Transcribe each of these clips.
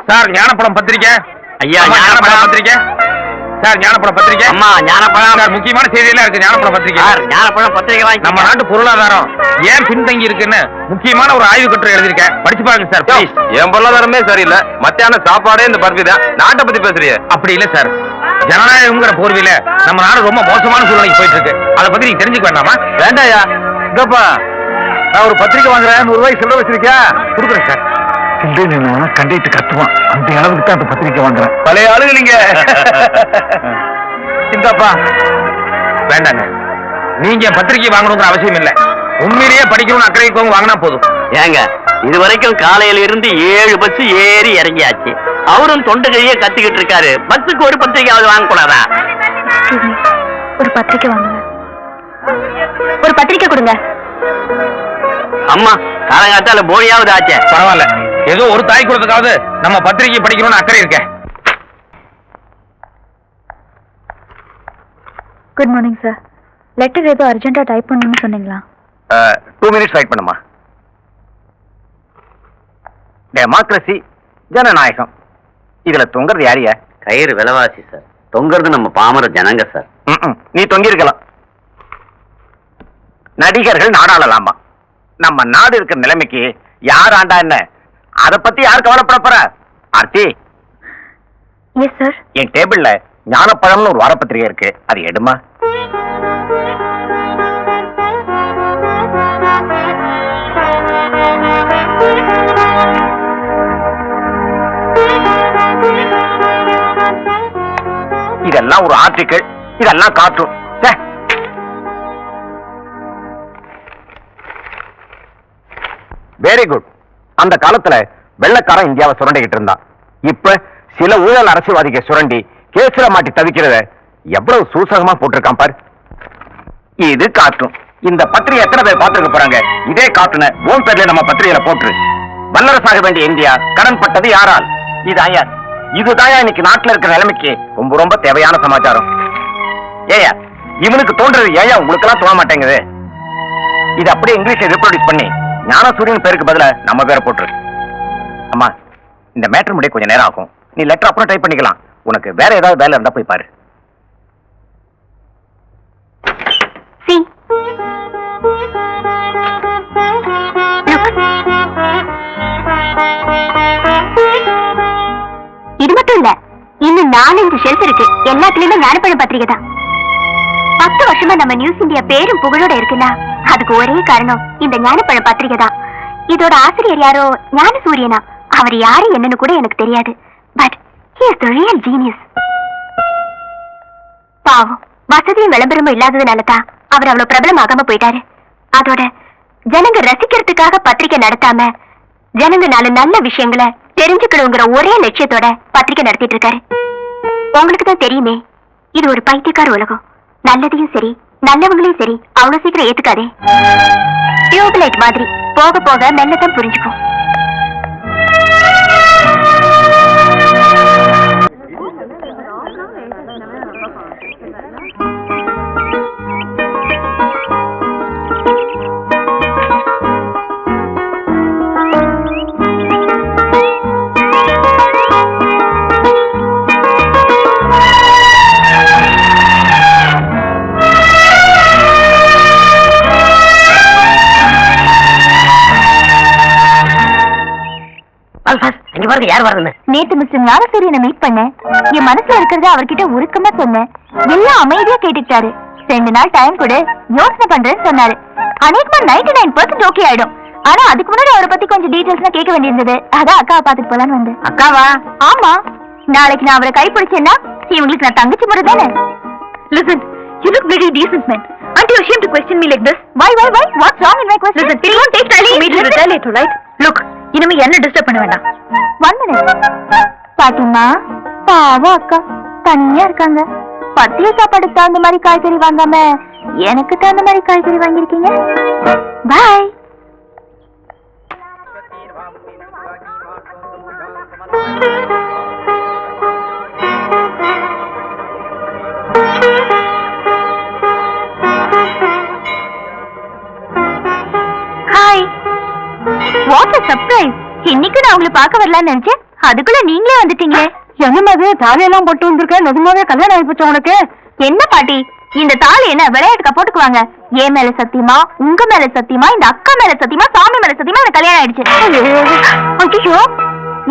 Sir ஞானப்பழம் பத்திரிக்கை. ஐயா ஞானப்பழம் பத்திரிக்கை சார். ஞானப்பழம் பத்திரிக்கை. அம்மா ஞானப்பழம் சார். முக்கியமான செய்தியெல்லாம் இருக்கு ஞானப்பழம் பத்திரிக்கை. ஞானப்பழம் பத்திரிக்கை வாங்கி. நம்ம நாட்டு பொருளாதாரம் ஏன் பின்தங்கி இருக்குன்னு முக்கியமான ஒரு ஆய்வு கட்டுரை எழுதியிருக்கேன், படிச்சு பாருங்க சார் ப்ளீஸ். என் பொருளாதாரமே சரியில்லை, மத்தியான சாப்பாடே இந்த பருப்பி தான். நாட்டை பத்தி பேசுறிய? அப்படி இல்ல சார், ஜனநாயகம்ங்கிற போர்வில நம்ம நாடு ரொம்ப மோசமான சூழ்நிலைக்கு போயிட்டு இருக்கு. அதை பத்தி நீங்க தெரிஞ்சுக்க வேண்டாமா? வேண்டாயா. இதப்பா நான் ஒரு பத்திரிக்கை வாங்குறேன், 100 ரூபாய்க்கு சில்லறை வச்சிருக்கியா? கொடுக்குறேன் சார். கண்டிட்டு கத்துவான், அந்த அளவுக்கு தான் அந்த பத்திரிக்கை வாங்குறேன். பழைய ஆளுங்க நீங்க. இந்தப்பா. வேண்டாங்க, நீங்க பத்திரிக்கை வாங்கணுங்கிற அவசியம் இல்ல. உண்மையிலேயே படிக்கணும்னு அக்கறைக்கு வாங்கினா போதும். ஏங்க இது வரைக்கும் காலையில இருந்து 7 பஸ் ஏறி இறங்கியாச்சு. அவரும் தொண்டு கையே கத்திக்கிட்டு இருக்காரு. பஸ்ஸுக்கு ஒரு பத்திரிக்கையாவது வாங்க கூடாதா? ஒரு பத்திரிக்கை வாங்குங்க, ஒரு பத்திரிக்கை கொடுங்க. அம்மா காலங்காத்தால போனியாவது ஆச்சே. பரவாயில்ல, ஏதோ ஒரு தாய் கொடுத்ததுக்காவது நம்ம பத்திரிக்கை படிக்கணும்னு அக்கறை இருக்க. Good morning sir. லெட்டர் ஏதோ அர்ஜென்ட்டா டைப் பண்ணணும்னு சொன்னீங்களா? 2 மினிட்ஸ் வெயிட் பண்ணுமா. டெமோக்ரஸி, ஜனநாயகம், இதுல தொங்குறது யாரியா? கயிறு விலைவாசி சார். தொங்குறது நம்ம பாமர ஜனங்க சார். நீ தொங்கி இருக்கலாம். நடிகர்கள் நாடாளலாமா? நம்ம நாடு இருக்கிற நிலைமைக்கு யார் ஆண்டா என்ன? அதை பத்தி யார் கவலைப்பட போற? Aarthi, yes sir. என் டேபிள்ல ஞானப்பழம்னு ஒரு வாரப்பத்திரிகை இருக்கு, அது எடுமா. இதெல்லாம் ஒரு ஆர்டிக்கிள், இதெல்லாம் கார்ட்டூன். Very good. அந்த காலத்துல வெள்ளக்காரன் இந்தியாவை சுரண்டிக்கிட்டு இருந்தான். இப்ப சில ஊழல் அரசியல்வாதிக சுரண்டி கேஸ்ல மாட்டி தவிக்கிறத எவ்வளவு சூசகமா போட்டிருக்கான் பாரு. இது கார்ட்டூன். இந்த பத்திரிகை எத்தனை பேர் பார்த்திருக்க போறாங்க? இதே கார்ட்டூனை ஓம் பேர்ல நம்ம பத்திரிகையில போட்டு வல்லரசாக வேண்டிய இந்தியா கடன் பட்டது யாரால்? இதாயா இதுதாயா இன்னைக்கு நாட்டுல இருக்கிற நிலைமைக்கு ரொம்ப ரொம்ப தேவையான சமாச்சாரம். ஏயா இவனுக்கு தோன்றது ஏயா உங்களுக்கு எல்லாம் தோண மாட்டேங்குது? இது அப்படியே இங்கிலீஷ்ல ரிப்ரொடியூஸ் பண்ணி ஞானசூரியன் பேருக்கு பதிலா நம்ம பேரை போட்டுரு. அம்மா, இந்த மேட்டர் முடிய கொஞ்சம் நேரம் ஆகும். நீ லெட்டர் அப்புறம் டைப் பண்ணிக்கலாம். உனக்கு வேற ஏதாவது வேலை இருந்தா போய் பாரு. இது மட்டும் இல்ல, இன்னும் 4-5 ஷெல்ஃப் இருக்கு. எல்லாத்துலயுமே ஞானப்பழம் பத்திரிகை தான். 10 வருஷமா நம்ம நியூஸ் இந்தியா பேரும் புகழோட இருக்குன்னா அதுக்கு ஒரே காரணம் இந்த ஞானப்பழம் பத்திரிகை தான். இதோட ஆசிரியர் யாரோ ஞானசூரியனா, அவர் யாரு என்னன்னு கூட எனக்கு தெரியாது. But he is the real genius. பாவம், வசதியும் விளம்பரமும் இல்லாததுனால தான் அவர் அவ்வளவு பிரபலமாகாம போயிட்டாரு. அதோட ஜனங்க ரசிக்கிறதுக்காக பத்திரிகை நடத்தாம ஜனங்க 4 நல்ல விஷயங்களை தெரிஞ்சுக்கணுங்கிற ஒரே லட்சியத்தோட பத்திரிகை நடத்திட்டு இருக்காரு. உங்களுக்கு தான் தெரியுமே, இது ஒரு பைத்தியக்கார உலகம். நல்லதையும் சரி நல்லவங்களையும் சரி அவ்வளவு சீக்கிரம் ஏத்துக்காதே. டியூப்லைட் மாதிரி போக போக மெல்லதான் புரிஞ்சுக்கும். யார் வரணும்? நேத்து மிஸ்டர் ஞானசூரியனை மீட் பண்ணேன். என் மனசுல இருக்கிறத அவர்கிட்ட உருக்கமா சொன்னேன். எல்லாம் அமைதியா கேட்டுக்கிட்டாரு. 2 நாள் டைம் கூட யோசனை பண்றேன்னு சொன்னாரு. அநேகமா 99% ஓகே ஆயிடும். ஆனா அதுக்கு முன்னாடி அவரை பத்தி கொஞ்சம் டீடைல்ஸ் கேட்க வேண்டியிருந்தது. அதான் அக்காவை பாத்துட்டு போலான்னு வந்தேன். அக்காவா? ஆமா, நாளைக்கு நான் அவரை கைப்பிடிச்சேன்னா இவங்களுக்கு நான் தங்கச்சி முறை தானே. Listen, you look very decent man. Aren't you ashamed to question me like this? Why? What's wrong in my question? Listen, it won't take time for me to retaliate, right? Look, இனிமே என்ன disturb பண்ண வேண்டாம். 1 minute. பாட்டிமா, பாவம் அக்கா தனியா இருக்காங்க. பத்திய சாப்பாடுக்கு தகுந்த மாதிரி காய்கறி வாங்காம எனக்கு தகுந்த மாதிரி காய்கறி வாங்கிருக்கீங்க. பாய். ஹாய். What a surprise. இன்னைக்கு நான் உங்களை பார்க்க வரலாம்னு நினைச்சேன். அதுக்குள்ள நீங்களே வந்துட்டீங்களே. என்னமா அது தாலியெல்லாம் போட்டு வந்திருக்க? நிஜமாவே கல்யாணம் ஆயிப்போச்சு உனக்கு? என்ன பாட்டி இந்த தாலி என்ன விளையாட்டுக்கா போட்டுக்குவாங்க? என் மேல சத்தியமா, உங்க மேல சத்தியமா, இந்த அக்கா மேல சத்தியமா, சாமி மேல சத்தியமா எனக்கு கல்யாணம் ஆயிடுச்சு. ஐயோ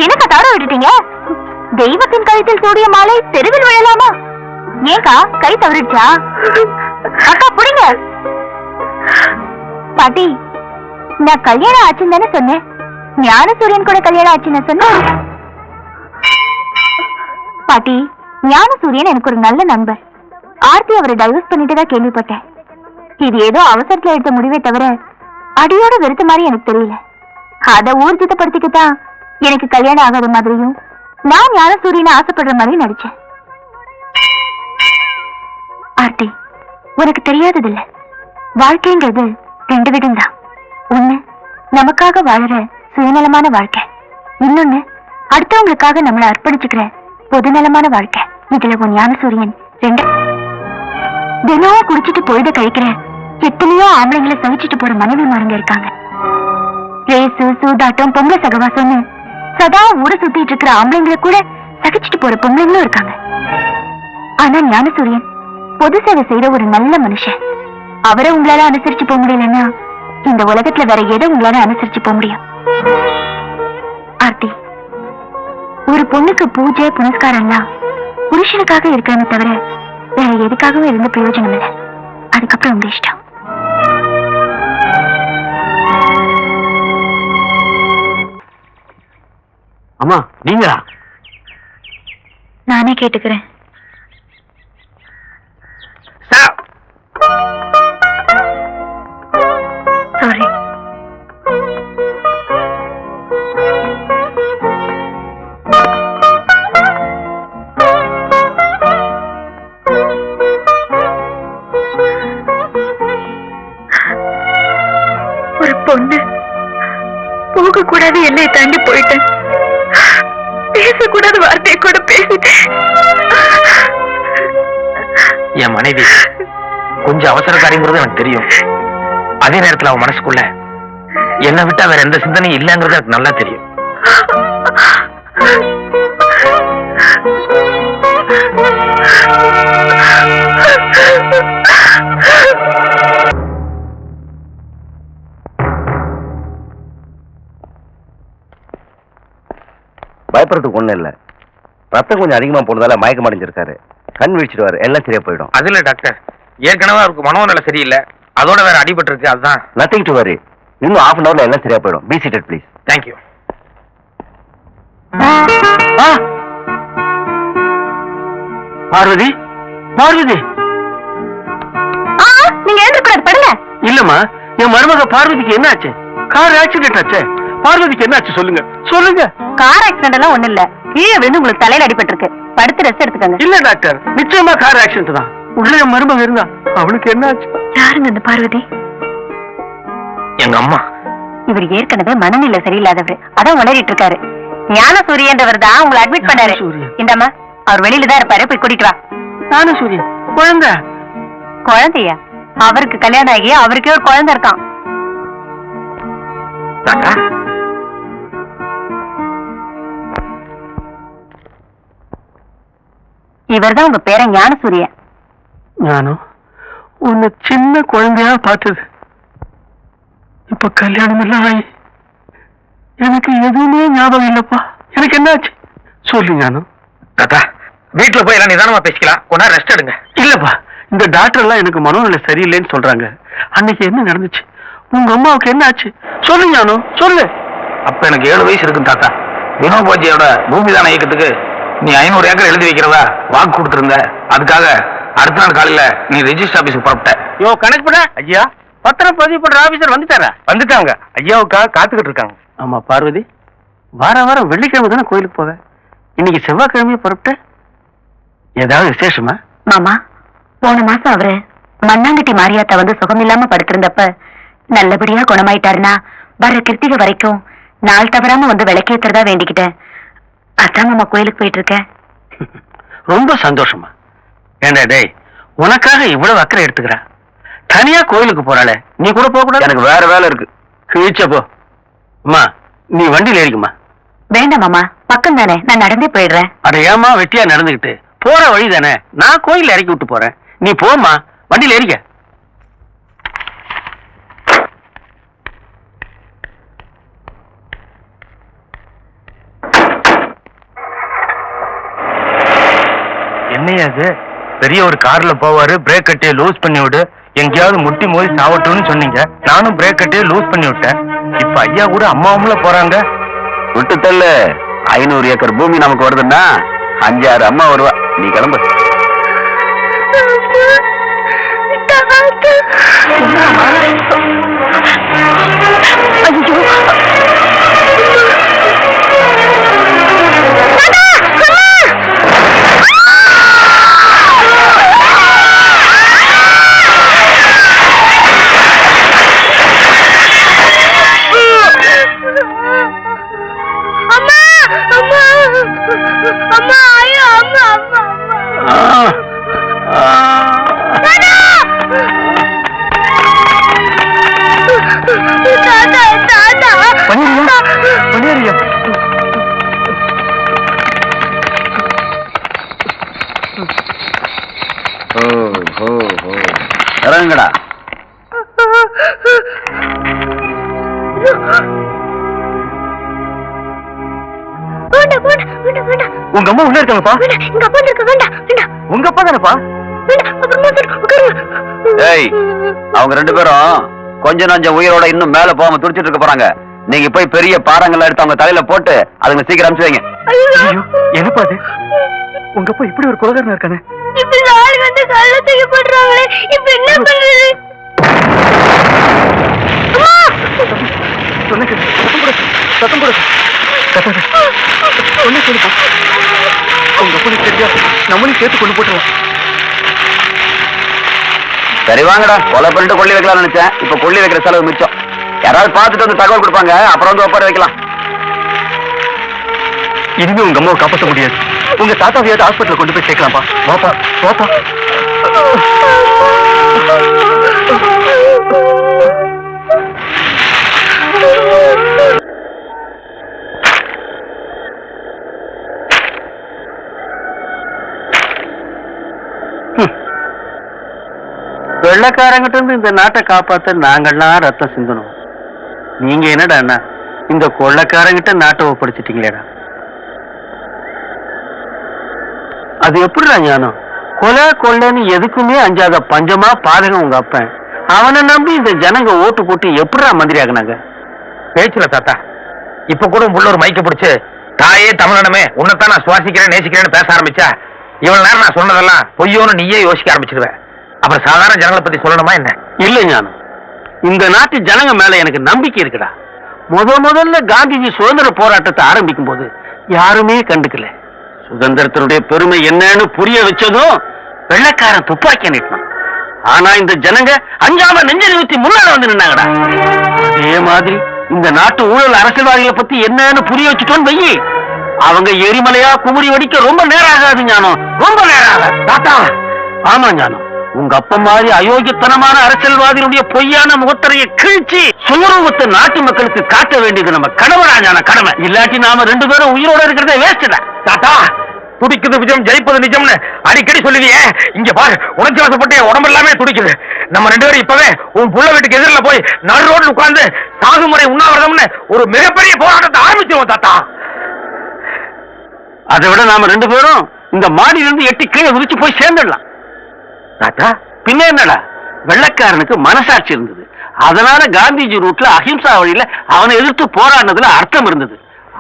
எனக்கா தவற விட்டுட்டீங்க? தெய்வத்தின் கழுத்தில் சூடிய மாலை தெருவில் விழலாமா? ஏங்கா கை தவறிடுச்சா? அக்கா புடிங்க. பாட்டி நான் கல்யாணம் ஆச்சுன்னு தானே சொன்னேன். ஞானசூரியன் கூட கல்யாணம் ஆச்சுன்னு சொன்னேன். பாட்டி ஞானசூரியன் எனக்கு ஒரு நல்ல நண்பர். ஆர்த்தி அவரை டைவர்ஸ் பண்ணிட்டு தான் கேள்விப்பட்டேன். இது ஏதோ அவசரத்துல எடுத்த முடிவே தவிர அடியோட வெறுத்த மாதிரி எனக்கு தெரியல. அதை ஊர்ஜிதப்படுத்திக்கத்தான் எனக்கு கல்யாணம் ஆகாத மாதிரியும் நான் ஞானசூரியனை ஆசைப்படுற மாதிரி நடிச்சேன். ஆர்த்தி உனக்கு தெரியாததில்ல, வாழ்க்கைங்கிறது 2 விதம் தான். ஒண்ணு நமக்காக வாழற சுயநலமான வாழ்க்கை, இன்னொன்னு அடுத்தவங்களுக்காக நம்மளை அர்ப்பணிச்சுக்கிற பொதுநலமான வாழ்க்கை. இதுல உன் ஞானசூரியன் 2. தினமும் குடிச்சிட்டு பொழுத கழிக்கிற எத்தனையோ ஆம்பளைங்களை சகிச்சுட்டு போற மனைவி மாருங்க இருக்காங்க. ரேசு சூதாட்டம் பொம்பளை சகவாசம்னு சதா ஊரை சுத்திட்டு இருக்கிற ஆம்பளைங்களை கூட சகிச்சுட்டு போற பொம்பளைங்களும் இருக்காங்க. ஆனா ஞானசூரியன் பொது சேவை செய்யற ஒரு நல்ல மனுஷன். அவரை உங்களால அனுசரிச்சு போக முடியலன்னா இந்த உலகத்துல வேற எதை உங்களால அனுசரிச்சு போக முடியும்? ஆர்த்தி ஒரு பொண்ணுக்கு பூஜை புனஸ்காரம்லாம் புருஷனுக்காக இருக்கிறத தவிர வேற எதுக்காகவும் இருந்து பிரயோஜனம் இல்லை. அதுக்கப்புறம் உங்க இஷ்டம். அம்மா நீங்களா? நானே கேட்டுக்கிறேன். சாரி. ஒரு பொண்ணு போக கூடாது எல்லையை தாண்டி போயிட்டேன். பேசக்கூடாத வார்த்தையை கூட பேசிட்டேன். என் மனைவி கொஞ்சம் அவசரக்காரிங்கிறது எனக்கு தெரியும். அதே நேரத்துல அவன் மனசுக்குள்ள என்னை விட்டா வேற எந்த சிந்தனையும் இல்லைங்கிறது எனக்கு நல்லா தெரியும். பயப்படுறதுக்கு ஒண்ணும் இல்ல. ரத்தம் கொஞ்சம் அதிகமா போனதால மயக்கம் அடைஞ்சிருக்காரு. கண் விழிச்சிடுவாரு, எல்லாம் சரியா போயிடும். அது இல்ல டாக்டர், ஏற்கனவே அவருக்கு மனோநல சரியில்லை, அதோட வேற அடிபட்டு இருக்கு. அதுதான். Nothing to worry. இன்னும் ½ அன் ஹவர்ல எல்லாம் சரியா போயிடும். Be seated please. Thank you. Parvathi Parvathi நீங்க எழுந்திருக்கூடாது, படுங்க. இல்லம்மா, என் மருமக பார்வதிக்கு என்ன ஆச்சு? கார் ஆக்சிடென்ட் ஆச்சு. பார்வதிக்கு என்ன ஆச்சு சொல்லுங்க சொல்லுங்க. கார் ஆக்சிடென்ட் எல்லாம் ஒண்ணு இல்ல, கீழே விழுந்து உங்களுக்கு தலையில அடிபட்டு இருக்கு. படுத்து ரெஸ்ட் எடுத்துக்கங்க. இல்ல டாக்டர், நிச்சயமா கார் ஆக்சிடென்ட் தான். உள்ள என் மருமக இருந்தா, அவளுக்கு என்ன ஆச்சு? யாருங்க இந்த பார்வதி? எங்க அம்மா. இவர் ஏற்கனவே மனநிலை சரியில்லாதவர், அதான் உளறிட்டு இருக்காரு. ஞானசூரியன்றவர் தான் உங்களை அட்மிட் பண்ணாரு. ஞானசூரியன். இந்தம்மா, அவர் வெளியில தான் இருப்பாரு, போய் கூட்டிட்டு வா. ஞானசூரியன் குழந்தை? குழந்தையா? அவருக்கு கல்யாணம் ஆகி அவருக்கே ஒரு குழந்தை இருக்கான். இவர்தான் உங்க பேரன் ஞானசூரியன். ஞானம் உன்னை சின்ன குழந்தையா பார்த்தது, இப்ப கல்யாணம் எல்லாம் ஆகி எனக்கு எதுவுமே ஞாபகம் இல்லப்பா. எனக்கு என்னாச்சு சொல்லு ஞானம். தாத்தா வீட்டுல போய் எல்லாம் நிதானமா பேசிக்கலாம், கொஞ்ச ரெஸ்ட் எடுங்க. இல்லப்பா, இந்த டாக்டர் எல்லாம் எனக்கு மனோநிலை சரியில்லைன்னு சொல்றாங்க. அன்னைக்கு என்ன நடந்துச்சு? உங்க அம்மாவுக்கு என்ன ஆச்சு சொல்லு ஞானம், சொல்லு. அப்ப எனக்கு 7 வயசு இருக்கும் தாத்தா. வினோபாஜியோட பூமிதான இயக்கத்துக்கு நீ 500 ஏக்கர் எழுதி வைக்கிறதா வாக்கு கொடுத்திருந்த. அதுக்காக அடுத்த நாள் காலையில நீ ரெஜிஸ்டர் ஆபீஸுக்கு புறப்பட்ட. யோ கணக்கு பண்ண ஐயா, பத்திரம் பதிவு பண்ற ஆபீசர் வந்துட்டாரா? வந்துட்டாங்க, ஐயாவுக்காக காத்துக்கிட்டு இருக்காங்க. ஆமா பார்வதி, வாரம் வெள்ளிக்கிழமை தானே கோயிலுக்கு போவேன். இன்னைக்கு செவ்வாய்க்கிழமையே புறப்பட்ட. ஏதாவது விசேஷமா? மாமா, போன மாசம் அவரு மண்ணாங்கட்டி மாரியாத்தா வந்து சுகம் இல்லாம படுத்திருந்தப்ப நல்லபடியா குணமாயிட்டாருன்னா வர கிருத்திகை வரைக்கும் நாள் தவறாம வந்து விளக்கேத்துறதா வேண்டிக்கிட்டேன். அதான் மாமா கோயிலுக்கு போயிட்டு இருக்கேன். ரொம்ப சந்தோஷமா. ஏண்டா டேய், உனக்காக இவ்வளவு அக்கறை எடுத்துக்கிறா, தனியா கோயிலுக்கு போறாளே, நீ கூட போக கூடாது? எனக்கு வேற வேலை இருக்கு. கிழிச்ச போ. அம்மா நீ வண்டியில் ஏறிக்குமா. வேண்டாம் மாமா, பக்கம் தானே, நான் நடந்தே போயிடுறேன். அட ஏமா வெட்டியா நடந்துகிட்டு போற வழி தானே, நான் கோயில்ல இறக்கி விட்டு போறேன், நீ போமா, வண்டியில ஏறிக்க. என்னையா அது? பெரிய ஒரு கார்ல போவாரு, பிரேக் கட்டியை லூஸ் பண்ணி விடு, எங்கேயாவது முட்டி மோதி சாவட்டும்னு சொன்னீங்க. நானும் பிரேக் கட்டியை லூஸ் பண்ணி விட்டேன். இப்ப ஐயா கூட அம்மாவும்ல போறாங்க. விட்டு தள்ளு. 500 ஏக்கர் பூமி நமக்கு வருதுன்னா 5-6 அம்மா வருவா. நீ கிளம்பு. இறங்குங்கடா. உங்க அம்மா உள்ள இருக்காங்கப்பா. உங்க அப்பா தானப்பா? ஏய், அவங்க 2 பேரும் கொஞ்சம் நஞ்சம் உயிரோட இன்னும் மேல போகாம துடிச்சிட்டு இருக்க போறாங்க. நீங்க போய் பெரிய பாறாங்கல்ல எடுத்து அவங்க தலையில போட்டு அதுங்க சீக்கிரம் அனுப்பிச்சு வைங்க. என்னப்பா அது? உங்க அப்பா இப்படி ஒரு கொலகாரனா இருக்கானே. நம்மளையும் சேர்த்து கொண்டு போட்டுருவோம். சரி வாங்கடா, கொலை பண்ணிட்டு கொள்ளி வைக்கலாம் நினைச்சேன். இப்ப கொள்ளி வைக்கிற செலவு மிச்சம். யாராவது பார்த்துட்டு வந்து தகவல் கொடுப்பாங்க, அப்புறம் வந்து ஒப்பாரி வைக்கலாம். இனிமே உங்க அம்மாவை காப்பாற்ற முடியாது. உங்க தாத்தாவையாவது ஹாஸ்பிட்டல் கொண்டு போய் சேர்க்கலாம்ப்பா. வாப்பா வாப்பா. வெள்ளக்காரங்கிட்ட இருந்து இந்த நாட்டை காப்பாத்த நாங்கள்லாம் ரத்தம் சிந்தணும். நீங்க என்னடா அண்ணா இந்த கொள்ளக்காரங்கிட்ட நாட்டை ஒப்படைச்சிட்டீங்களேடா. அது எப்படிடா ஞானம்? கொலை கொள்ளைன்னு எதுக்குமே அஞ்சாத பஞ்சமா பாதகம் உங்க அப்பன். அவனை நம்பி இந்த ஜனங்க ஓட்டு போட்டு எப்படிடா மந்திரி ஆகுனாங்க? பேச்சுல தாத்தா, இப்ப கூட உள்ள ஒரு மைக்க பிடிச்சு தாயே தமிழனமே உன்னைத்தான் நான் சுவாசிக்கிறேன் நேசிக்கிறேன்னு பேச ஆரம்பிச்சா இவ்வளவு நேரம் நான் சொன்னதெல்லாம் பொய்யோன்னு நீயே யோசிக்க ஆரம்பிச்சிருவேன். அப்புறம் சாதாரண ஜனங்களை பத்தி சொல்லணுமா என்ன? இல்ல ஞானம், இந்த நாட்டு ஜனங்க மேல எனக்கு நம்பிக்கை இருக்குடா. முதல்ல காந்திஜி சுதந்திர போராட்டத்தை ஆரம்பிக்கும் போது யாருமே கண்டுக்கல. சுதந்திரத்தினுடைய பெருமை என்னன்னு புரிய வச்சதும் வெள்ளைக்காரன் துப்பாக்கி நீட்டினான். ஆனா இந்த ஜனங்க அஞ்சாம நெஞ்ச நிறுத்தி முன்னால வந்து நின்னாங்கடா. அதே மாதிரி இந்த நாட்டு ஊழல் அரசியல்வாதிகளை பத்தி என்னன்னு புரிய வச்சுட்டோன்னு வையி, அவங்க எரிமலையா குமுறி வடிக்க ரொம்ப நேரம் ஆகாது ஞானம், ரொம்ப நேரம் ஆகாது. தாத்தா, ஆமா ஞானம், உங்க அப்ப மாதிரி அயோக்கியத்தனமான அரசியல்வாதியுடைய பொய்யான முகத்தரையை கிழிச்சு சுயரூபத்தை நாட்டு மக்களுக்கு காட்ட வேண்டியது நம்ம கடமைடா ஞானம், கடமை. இல்லாட்டி நாம 2 பேரும் உயிரோட இருக்கிறதே வேஸ்டா. தாத்தா, துடிக்குது விஜயம் ஜெயிப்பது நிஜம்னு அடிக்கடி சொல்லுவியே, இங்க பாரு உணர்ச்சி வசப்பட்டு உடம்பு எல்லாமே துடிக்குது. நம்ம 2 பேரும் இப்பவே உன் புள்ள வீட்டுக்கு எதிரில் போய் நடு ரோட்ல உட்கார்ந்து சாகுமுறை உண்ணாவிரதம்னு ஒரு மிகப்பெரிய போராட்டத்தை ஆரம்பிச்சிருவோம் தாத்தா. அதை விட நாம 2 பேரும் இந்த மாடியிலிருந்து எட்டி கீழே விரிச்சு போய் சேர்ந்துடலாம். தாத்தா, பின்ன என்னடா, வெள்ளைக்காரனுக்கு மனசாட்சி இருந்தது. அதனால காந்திஜி ரூட்ல அஹிம்சா வழியில அவனை எதிர்த்து போராடினதுல அர்த்தம் இருந்தது.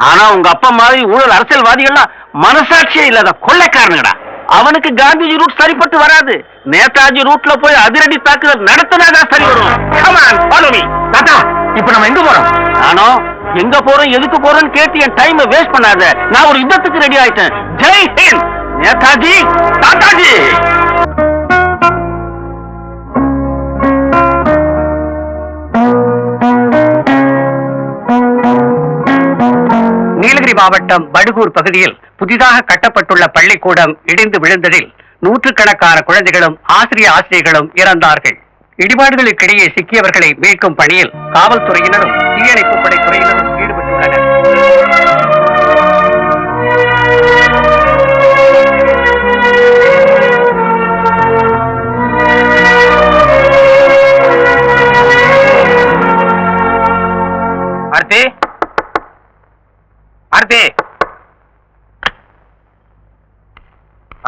ஆனா உங்க அப்பா மாதிரி ஊழல் அரசியல்வாதிகள்லாம் மனசாட்சியே இல்லாத கொள்ளைக்காரனுங்கடா. அவனுக்கு காந்திஜி ரூட் சரிப்பட்டு வராது. நேதாஜி ரூட்ல போய் அதிரடி தாக்குதல் நடத்தினாதான் சரி வரும். Come on, follow me. தாத்தா, இப்ப நம்ம எங்க போறோம்? நானும் எங்க போறோம் எதுக்கு போறோம்னு கேட்டு என் டைம் வேஸ்ட் பண்ணாத. நான் ஒரு யுத்தத்துக்கு ரெடி ஆயிட்டேன். ஜெய் ஹிந்த் நேதாஜி, தாத்தாஜி. நீலகிரி மாவட்டம் படுகூர் பகுதியில் புதிதாக கட்டப்பட்டுள்ள பள்ளிக்கூடம் இடிந்து விழுந்ததில் நூற்றுக்கணக்கான குழந்தைகளும் ஆசிரியர்களும் இறந்தார்கள். இடிபாடுகளுக்கிடையே சிக்கியவர்களை மீட்கும் பணியில் காவல்துறையினரும் தீயணைப்பு படை துறையினரும் ஈடுபட்டுள்ளனர்.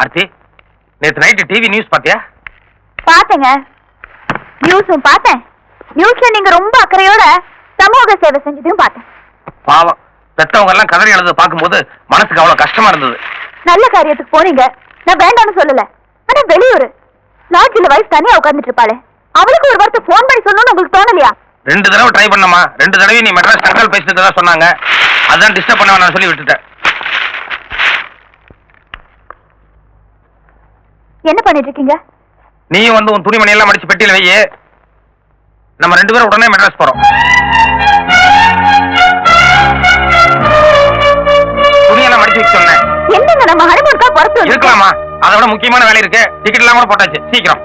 ஆர்த்தி, நேத்து நைட்டு டிவி நியூஸ் பாத்தியா? பாத்தேங்க. நியூஸும் பார்த்தேன். நியூஸ்ல நீங்க ரொம்ப அக்கறையோட சமூக சேவை செஞ்சதையும் பார்த்தேன். பாவம், பெத்தவங்க எல்லாம் கதறி அழுது பார்க்கும்போது மனசுக்கு அவ்வளவு கஷ்டமா இருந்தது. நல்ல காரியத்துக்கு போனீங்க, நான் வேண்டாம்னு சொல்லல. ஆனா வெளியூர் லாட்ஜில வைஃப் தனியா உட்கார்ந்துட்டு இருப்பாளே, அவளுக்கு ஒரு வார்த்தை போன் பண்ணி சொல்லணும்னு உங்களுக்கு தோணலையா? 2 தடவை ட்ரை பண்ணமா, 2 தடவை நீ மெட்ராஸ் தங்கல் பேசிட்டு தான் சொன்னாங்க. அதான் டிஸ்டர்ப் பண்ண வேணாம்னு சொல்லி விட்டுட்டேன். என்ன பண்ணிட்டு இருக்கீங்க? நீயும் வந்து உன் துணிமணி எல்லாம் மடிச்சு பெட்டியில வையே. நம்ம 2 பேரும் உடனே மெட்ராஸ் போறோம். துணியெல்லாம் மடிச்சு வைக்க சொன்னேன். என்னங்க நம்ம ஹனிமூனுக்கா புறத்து இருக்கலாமா? அதை விட முக்கியமான வேலை இருக்கு. டிக்கெட் எல்லாம் கூட போட்டாச்சு. சீக்கிரம்.